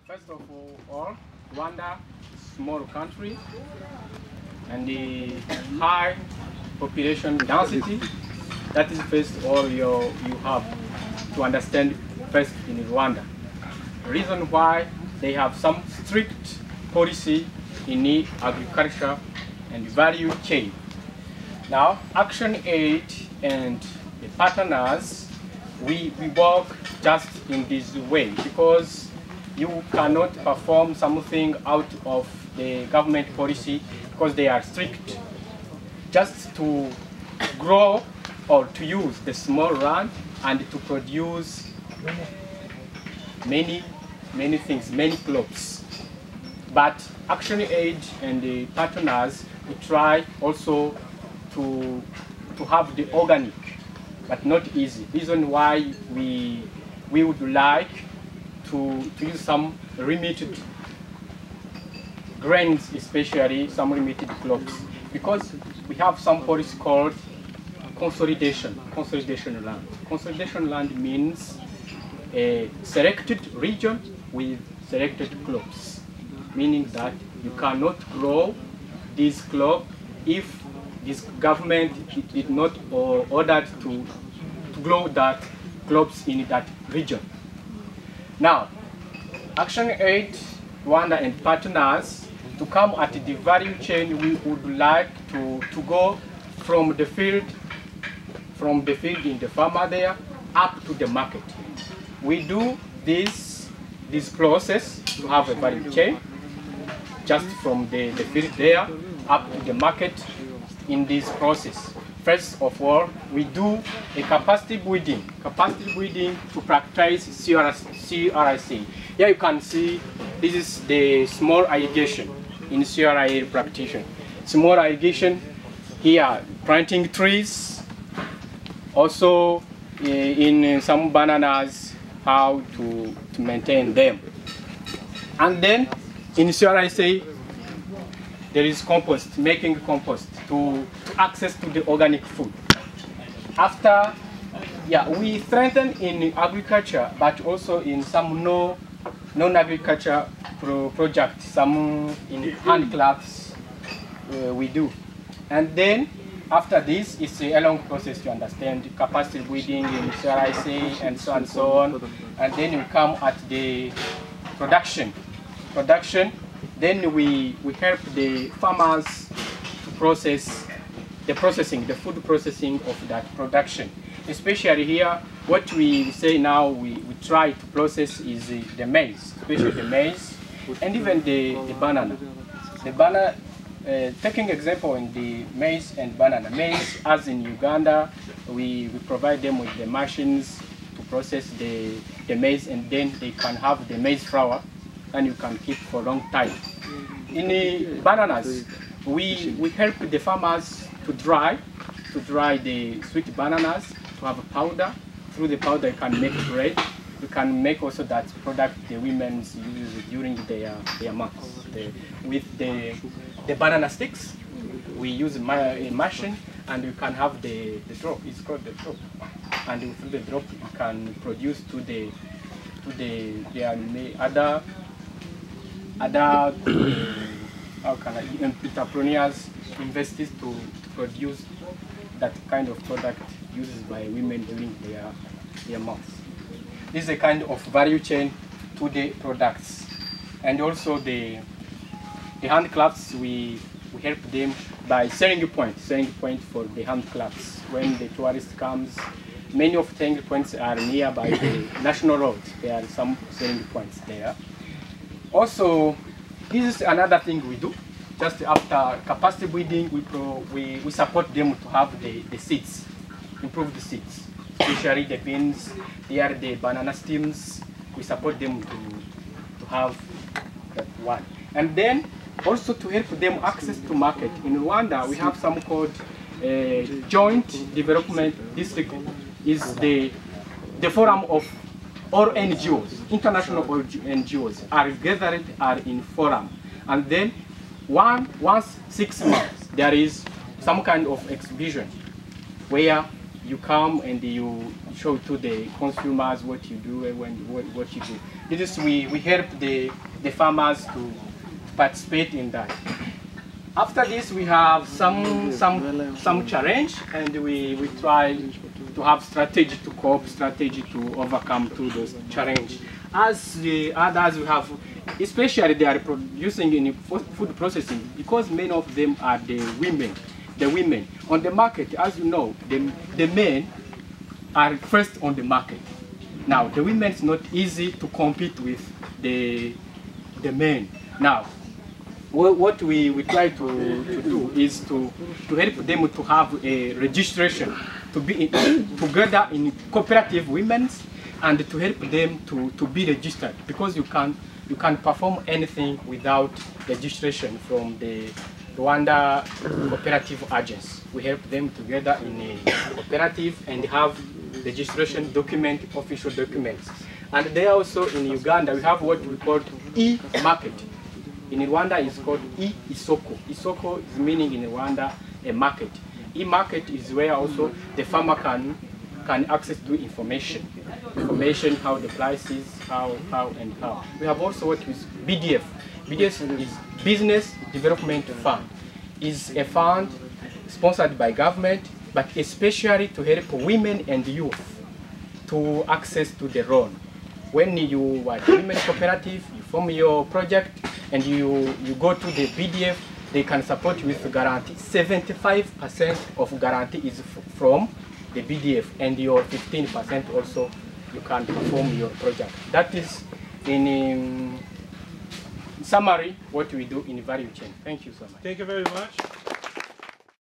First of all, Rwanda is a small country and the high population density. That is first of all you have to understand first in Rwanda. The reason why they have some strict policy in the agriculture and value chain. Now, Action Aid and the partners, we work just in this way because you cannot perform something out of the government policy because they are strict. Just to grow or to use the small land and to produce many things, many crops. But Action Aid and the partners, we try also to have the organic, but not easy. Reason why we would like to use some limited grains, especially some limited crops, because we have some policy called consolidation land. Consolidation land means a selected region with selected crops, meaning that you cannot grow this crop if this government did not order to grow that crops in that region. Now, Action Aid, Rwanda and partners, to come at the value chain, we would like to go from the field in the farmer there up to the market. We do this process to have a value chain, just from the field there up to the market. In this process, first of all, we do a capacity building to practice CRIC. Here you can see this is the small irrigation in CRI practitioner. Small irrigation here, planting trees, also in some bananas, how to maintain them. And then in CRIC, there is compost, making compost to access to the organic food. After, we strengthen in agriculture, but also in some non-agriculture projects, some in handcrafts we do. And then after this, it's a long process to understand capacity building in CRIC and so on. And then we come at the production. Then we help the farmers to process the food processing of that production. Especially here, what we say now we try to process is the maize, especially the maize, and even the banana. The banana, taking example in the maize and banana. Maize, as in Uganda, we provide them with the machines to process the maize, and then they can have the maize flour, and you can keep for a long time. In the bananas, we help the farmers to dry the sweet bananas, to have a powder. Through the powder, you can make bread. You can make also that product the women use during their months. With the banana sticks, we use a machine, and you can have the drop. It's called the drop. And through the drop, you can produce other entrepreneurs, investors to produce that kind of product used by women during their months. This is a kind of value chain to the products. And also the handcrafts, we help them by selling point for the handcrafts. When the tourist comes, many of the selling points are nearby the national road. There are some selling points there. Also, this is another thing we do. Just after capacity building, we support them to have the seeds, improve the seeds, especially the beans. They are the banana stems. We support them to have that one. And then also to help them access to market. In Rwanda, we have some called Joint Development District. Is the forum of all NGOs, international NGOs are gathered in forum, and then once 6 months there is some kind of exhibition where you come and you show to the consumers what you do and what you do. This is we help the farmers to participate in that. After this, we have some challenge, and we try to have strategy to cope, strategy to overcome to those challenge. As the others, we have, especially they are producing in food processing, because many of them are the women. The women on the market, as you know, the men are first on the market. Now, the women is not easy to compete with the men. Now, what we try to do is to help them to have a registration, to be together in cooperative women's, and to help them to be registered, because you can perform anything without registration from the Rwanda cooperative agents. We help them together in a cooperative and have registration document, official documents. And there also in Uganda we have what we call e-market. In Rwanda it's called e-isoko. Isoko is meaning in Rwanda a market. E-market is where also the farmer can access to information how the price is, how. We have also what is BDF. BDF is Business Development Fund. Is a fund sponsored by government, but especially to help women and youth to access to the loan. When you are a women cooperative, you form your project and you go to the BDF, they can support you with guarantee. 75% of guarantee is from the BDF, and your 15% also you can perform your project. That is in summary what we do in value chain. Thank you so much. Thank you very much.